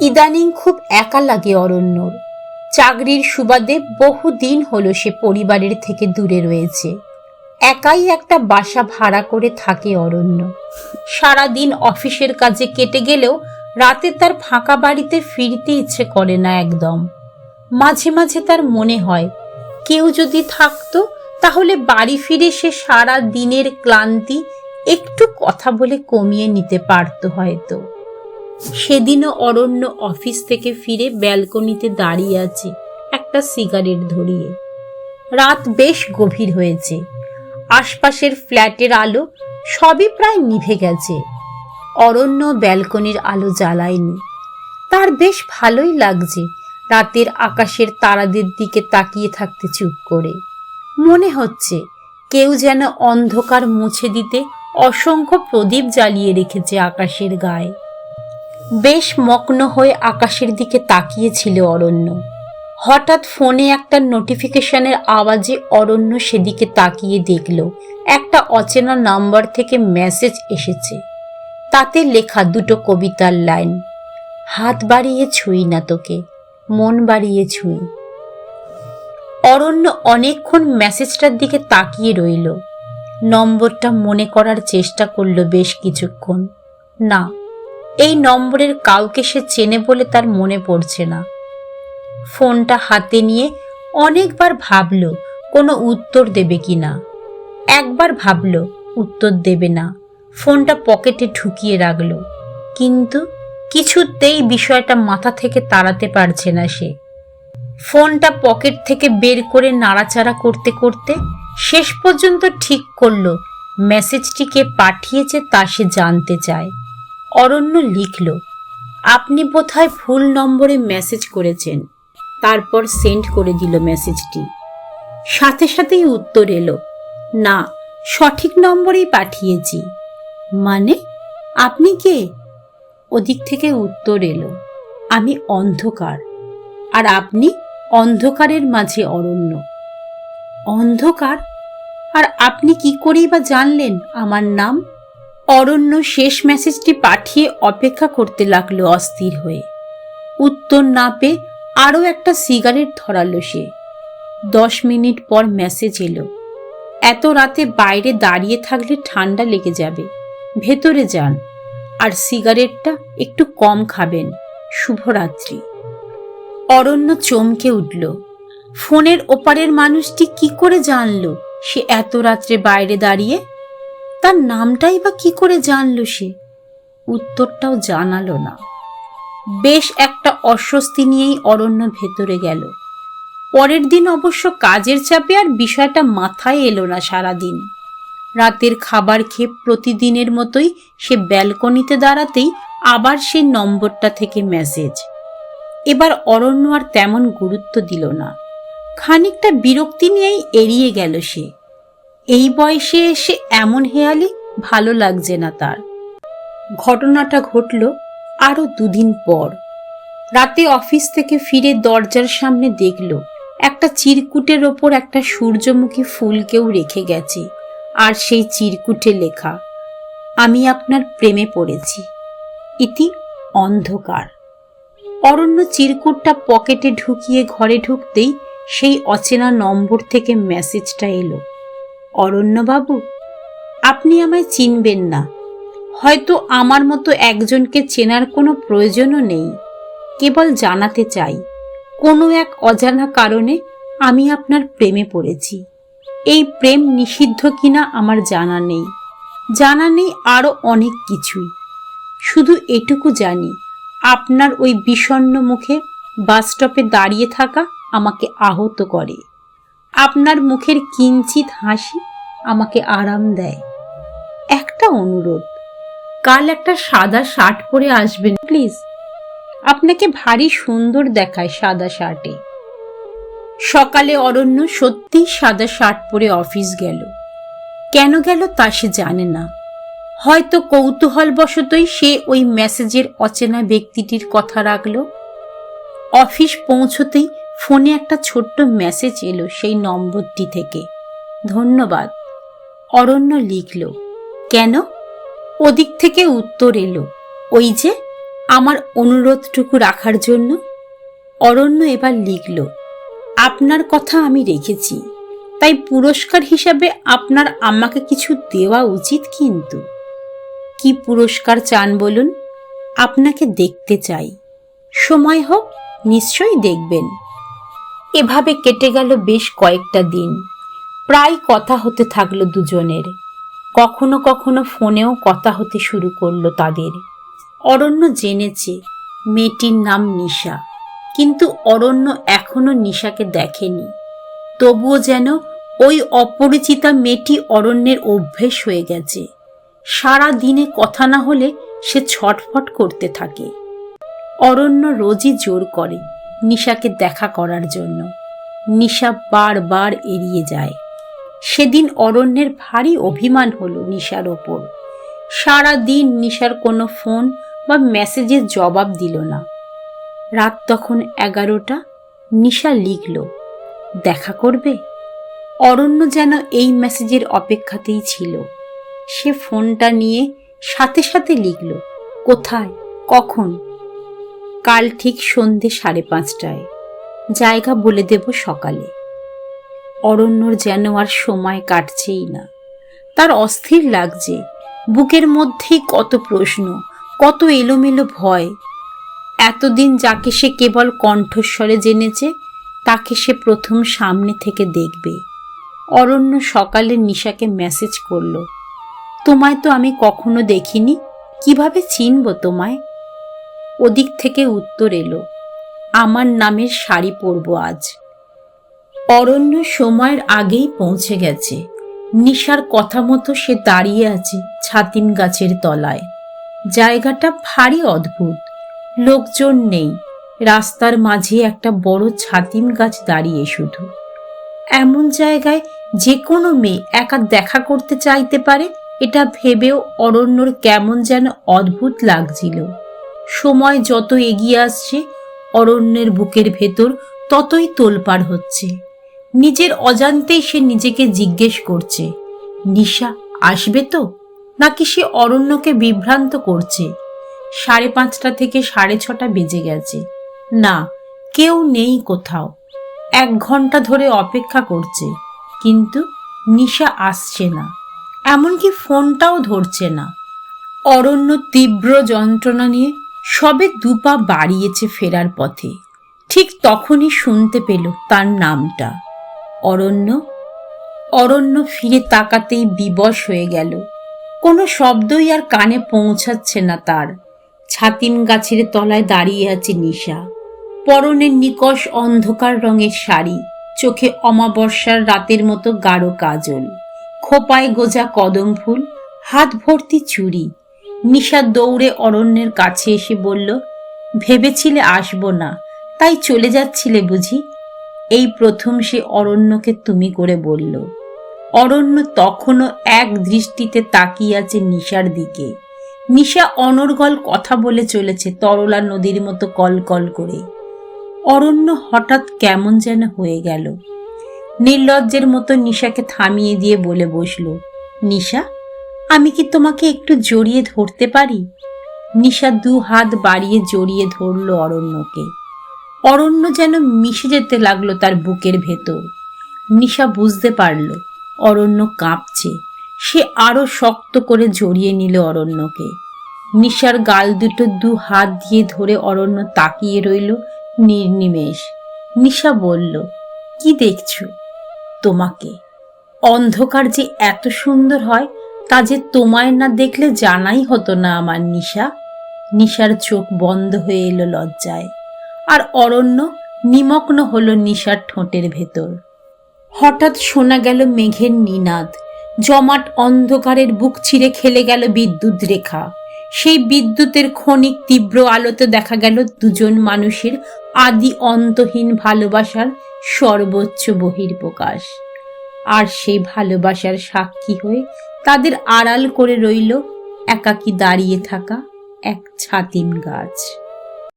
ইদানিং খুব একা লাগে অরণ্যর। চাকরির সুবাদে বহুদিন হলো সে পরিবারের থেকে দূরে রয়েছে। একাই একটা বাসা ভাড়া করে থাকে অরণ্য। সারাদিন অফিসের কাজে কেটে গেলেও রাতে তার ফাঁকা বাড়িতে ফিরতে ইচ্ছে করে না একদম। মাঝে মাঝে তার মনে হয় কেউ যদি থাকতো তাহলে বাড়ি ফিরে সে সারা দিনের ক্লান্তি একটু কথা বলে কমিয়ে নিতে পারতো হয়তো। সেদিনও অরণ্য অফিস থেকে ফিরে ব্যালকনিতে দাঁড়িয়ে আছে একটা সিগারেট ধরিয়ে। রাত বেশ গভীর হয়েছে, আশপাশের ফ্ল্যাটের আলো সবই প্রায় নিভে গেছে। অরণ্য ব্যালকনির আলো জ্বালায়নি। তার বেশ ভালোই লাগছে রাতের আকাশের তারাদের দিকে তাকিয়ে থাকতে চুপ করে। মনে হচ্ছে কেউ যেন অন্ধকার মুছে দিতে অসংখ্য প্রদীপ জ্বালিয়ে রেখেছে আকাশের গায়ে। বেশ মগ্ন হয়ে আকাশের দিকে তাকিয়েছিল অরণ্য। হঠাৎ ফোনে একটা নোটিফিকেশনের আওয়াজে অরণ্য সেদিকে তাকিয়ে দেখল একটা অচেনা নাম্বার থেকে মেসেজ এসেছে। তাতে লেখা দুটো কবিতার লাইন, হাত বাড়িয়ে ছুঁই না তোকে, মন বাড়িয়ে ছুঁই। অরণ্য অনেকক্ষণ মেসেজটার দিকে তাকিয়ে রইল। নম্বরটা মনে করার চেষ্টা করল বেশ কিছুক্ষণ। না, এই নম্বরের কাউকে সে চেনে বলে তার মনে পড়ছে না। ফোনটা হাতে নিয়ে অনেকবার ভাবল কোনো উত্তর দেবে কিনা। একবার ভাবল উত্তর দেবে না, ফোনটা পকেটে ঢুকিয়ে রাখল। কিন্তু কিছুতেই বিষয়টা মাথা থেকে তাড়াতে পারছে না সে। ফোনটা পকেট থেকে বের করে নাড়াচাড়া করতে করতে শেষ পর্যন্ত ঠিক করল মেসেজটি কে পাঠিয়েছে তা সে জানতে চায়। অরণ্য লিখল, আপনি বোধহয় ভুল নম্বরে মেসেজ করেছেন। তারপর সেন্ড করে দিল মেসেজটি। সাথে সাথেই উত্তর এলো, না, সঠিক নম্বরেই পাঠিয়েছি। মানে, আপনি কে? ওদিক থেকে উত্তর এলো, আমি অন্ধকার, আর আপনি অন্ধকারের মাঝে অরণ্য। অন্ধকার? আর আপনি কি করেই বা জানলেন আমার নাম? অরণ্য শেষ মেসেজটি পাঠিয়ে অপেক্ষা করতে লাগলো অস্থির হয়ে। উত্তর না পেয়ে আরও একটা সিগারেট ধরালো সে। 10 মিনিট পর মেসেজ এলো, এত রাতে বাইরে দাঁড়িয়ে থাকলে ঠান্ডা লেগে যাবে, ভেতরে যান, আর সিগারেটটা একটু কম খাবেন, শুভরাত্রি। অরণ্য চমকে উঠল। ফোনের ওপারের মানুষটি কি করে জানলো সে এত রাত্রে বাইরে দাঁড়িয়ে? তার নামটাই বা কি করে জানলো সে? উত্তরটাও জানালো না। বেশ একটা অস্বস্তি নিয়েই অরণ্য ভেতরে গেল। পরের দিন অবশ্য কাজের চাপে আর বিষয়টা মাথায় এলো না সারাদিন। রাতের খাবার খেয়ে প্রতিদিনের মতোই সে ব্যালকনিতে দাঁড়াতেই আবার সেই নম্বরটা থেকে মেসেজ। এবার অরণ্য আর তেমন গুরুত্ব দিল না। খানিকটা বিরক্তি নিয়েই এড়িয়ে গেল সে। এই বয়সে এসে এমন হেয়ালি ভালো লাগছে না তার। ঘটনাটা ঘটল আরো 2 দিন পর। রাতে অফিস থেকে ফিরে দরজার সামনে দেখল একটা চিরকুটের ওপর একটা সূর্যমুখী ফুল কেউ রেখে গেছে, আর সেই চিরকুটে লেখা, আমি আপনার প্রেমে পড়েছি, ইতি অন্ধকার। অরণ্য চিরকুটটা পকেটে ঢুকিয়ে ঘরে ঢুকতেই সেই অচেনা নম্বর থেকে মেসেজটা এলো, অরণ্যবাবু, আপনি আমায় চিনবেন না, হয়তো আমার মতো একজনকে চেনার কোনো প্রয়োজনও নেই, কেবল জানাতে চাই কোনো এক অজানা কারণে আমি আপনার প্রেমে পড়েছি। এই প্রেম নিষিদ্ধ কিনা আমার জানা নেই, আরো অনেক কিছুই। শুধু এটুকু জানি আপনার ওই বিষণ্ণ মুখে বাস স্টপে দাঁড়িয়ে থাকা আমাকে আহত করে। আপনার মুখের কিঞ্চিত হাসি আমাকে আরাম দেয়। একটা অনুরোধ, কাল একটা সাদা শার্ট পরে আসবেন প্লিজ, আপনাকে ভারী সুন্দর দেখায় সাদা শার্টে। সকালে অরণ্য সত্যিই সাদা শার্ট পরে অফিস গেল। কেন গেল তা সে জানে না। হয়তো কৌতূহলবশতই সে ওই মেসেজের অচেনা ব্যক্তিটির কথা রাখল। অফিস পৌঁছতেই ফোনে একটা ছোট্ট মেসেজ এলো সেই নম্বরটি থেকে, ধন্যবাদ। অরণ্য লিখল, কেন? ওদিক থেকে উত্তর এলো, ওই যে আমার অনুরোধটুকু রাখার জন্য। অরণ্য এবার লিখল, আপনার কথা আমি রেখেছি, তাই পুরস্কার হিসাবে আপনার আমাকে কিছু দেওয়া উচিত। কিন্তু কি পুরস্কার চান বলুন? আপনাকে দেখতে চাই। সময় হোক, নিশ্চয়ই দেখবেন। এভাবে কেটে গেল বেশ কয়েকটা দিন। প্রায় কথা হতে থাকলো দুজনের। কখনো কখনো ফোনেও কথা হতে শুরু করলো তাদের। অরণ্য জেনেছে মেয়েটির নাম নিশা, কিন্তু অরণ্য এখনো নিশাকে দেখেনি। তবুও যেন ওই অপরিচিতা মেয়েটি অরণ্যের অভ্যেস হয়ে গেছে। সারা দিনে কথা না হলে সে ছটফট করতে থাকে। অরণ্য রোজই জোর করে নিশাকে দেখা করার জন্য। নিশা বারবার এড়িয়ে যায়। সেদিন অরণ্যের ভারী অভিমান হলো নিশার ওপর। সারা দিন নিশার কোনো ফোন বা মেসেজের জবাব দিল না। রাত তখন 11টা। নিশা লিখল, দেখা করবে? অরণ্য যেন এই মেসেজের অপেক্ষাতেই ছিল। সে ফোনটা নিয়ে সাথে সাথে লিখল, কোথায়, কখন? কাল ঠিক সন্ধে 5:30টায়। জায়গা বলে দেব সকালে। অরণ্যর যেন আর সময় কাটছেই না। তার অস্থির লাগছে। বুকের মধ্যেই কত প্রশ্ন, কত এলোমেলো ভয়। এতদিন যাকে সে কেবল কণ্ঠস্বরে জেনেছে, তাকে সে প্রথম সামনে থেকে দেখবে। অরণ্য সকালে নিশাকে মেসেজ করল, তোমায় তো আমি কখনো দেখিনি, কিভাবে চিনব তোমায়? ওদিক থেকে উত্তর এলো, আমার নামের শাড়ি পরব আজ। অরণ্য সময়ের আগেই পৌঁছে গেছে। নিশার কথা মতো সে দাঁড়িয়ে আছে ছাতিম গাছের তলায়। জায়গাটা ভারী অদ্ভুত। লোকজন নেই। রাস্তার মাঝে একটা বড় ছাতিম গাছ দাঁড়িয়ে শুধু। এমন জায়গায় যে কোনো মেয়ে একা দেখা করতে চাইতে পারে, এটা ভেবেও অরণ্যর কেমন যেন অদ্ভুত লাগছিল। সময় যত এগিয়ে আসছে, অরণ্যের বুকের ভেতর ততই তোলপাড় হচ্ছে। নিজের অজান্তেই সে নিজেকে জিজ্ঞেস করছে, নিশা আসবে তো, নাকি সে অরণ্যকে বিভ্রান্ত করছে? 5:30 থেকে 6:30 বেজে গেছে। না, কেউ নেই কোথাও। 1 ঘন্টা ধরে অপেক্ষা করছে, কিন্তু নিশা আসছে না। এমনকি ফোনটাও ধরছে না। অরণ্য তীব্র যন্ত্রণা নিয়ে সবে 2 পা বাড়িয়েছে ফেরার পথে। ঠিক তখনই শুনতে পেল তার নামটা, অরণ্য। অরণ্য ফিরে তাকাতেই বিবশ হয়ে গেল। কোনো শব্দই আর কানে পৌঁছাচ্ছে না তার। ছাতিম গাছের তলায় দাঁড়িয়ে আছে নিশা। পরনে নিকষ অন্ধকার রঙের শাড়ি, চোখে অমাবস্যার রাতের মতো গাঢ় কাজল, খোপায় গোজা কদম ফুল, হাত ভর্তি চুড়ি। নিশা দৌড়ে অরণ্যের কাছে এসে বলল, ভেবেছিলে আসবো না, তাই চলে যাচ্ছিলে বুঝি? এই প্রথম সে অরণ্যকে তুমি করে বলল। অরণ্য তখনও এক দৃষ্টিতে তাকিয়ে আছে নিশার দিকে। নিশা অনর্গল কথা বলে চলেছে তরলা নদীর মতো কলকল করে। অরণ্য হঠাৎ কেমন যেন হয়ে গেল। নির্লজ্জের মতো নিশাকে থামিয়ে দিয়ে বলে বসল, নিশা, আমি কি তোমাকে একটু জড়িয়ে ধরতে পারি? নিশা 2 হাত বাড়িয়ে জড়িয়ে ধরল অরণ্যকে। অরণ্য যেন মিশে যেতে লাগলো তার বুকের ভেতর। নিশা বুঝতে পারল অরণ্য কাঁপছে। সে আরো শক্ত করে জড়িয়ে নিল অরণ্যকে। নিশার গাল দুটো 2 হাত দিয়ে ধরে অরণ্য তাকিয়ে রইল নির্নিমেষ। নিশা বলল, কি দেখছো? তোমাকে। অন্ধকার যে এত সুন্দর হয়, তা যে তোমায় না দেখলে জানাই হতো না আমার নিশা। নিশার চোখ বন্ধ হয়ে এলো লজ্জায়। আর অরণ্য নিমগ্ন হলো নিশার ঠোঁটের ভেতর। হঠাৎ শোনা গেল মেঘের নিনাদ। জমাট অন্ধকারের বুক ছিঁড়ে খেলে গেল বিদ্যুৎ রেখা। সেই বিদ্যুতের ক্ষণিক তীব্র আলোতে দেখা গেল দুজন মানুষের আদি অন্তহীন ভালোবাসার সর্বোচ্চ বহির্প্রকাশ। আর সেই ভালোবাসার সাক্ষী হয়ে তাদের আড়াল করে রইল একাকী দাঁড়িয়ে থাকা এক ছাতিম গাছ।